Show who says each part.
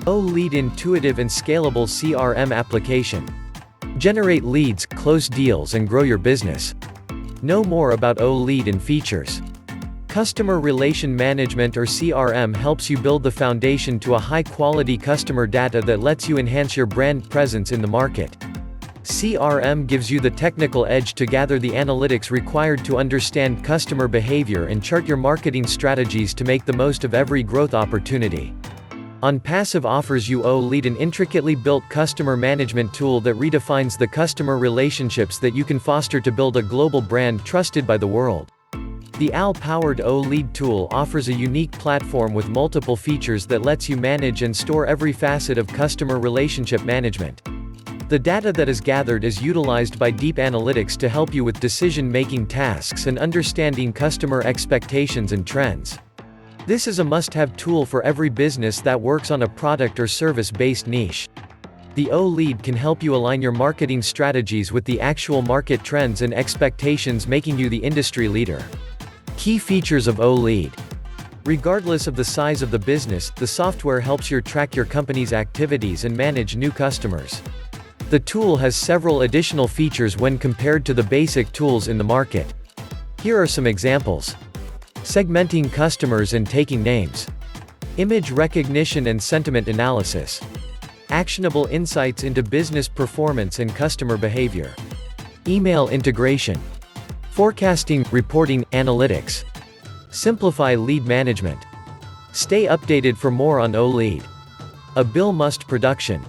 Speaker 1: O-Lead intuitive and scalable CRM application. Generate leads, close deals and grow your business. Know more about O-Lead and features. Customer Relation Management or CRM helps you build the foundation to a high-quality customer data that lets you enhance your brand presence in the market. CRM gives you the technical edge to gather the analytics required to understand customer behavior and chart your marketing strategies to make the most of every growth opportunity. Onpassive offers you O-Lead, an intricately built customer management tool that redefines the customer relationships that you can foster to build a global brand trusted by the world. The AI-powered O-Lead tool offers a unique platform with multiple features that lets you manage and store every facet of customer relationship management. The data that is gathered is utilized by deep analytics to help you with decision-making tasks and understanding customer expectations and trends. This is a must-have tool for every business that works on a product or service-based niche. The O-Lead can help you align your marketing strategies with the actual market trends and expectations, making you the industry leader. Key features of O-Lead. Regardless of the size of the business, the software helps you track your company's activities and manage new customers. The tool has several additional features when compared to the basic tools in the market. Here are some examples. Segmenting customers and taking names. Image recognition and sentiment analysis. Actionable insights into business performance and customer behavior. Email integration. Forecasting, reporting, analytics. Simplify lead management. Stay updated for more on O-Lead. A Bill Must production.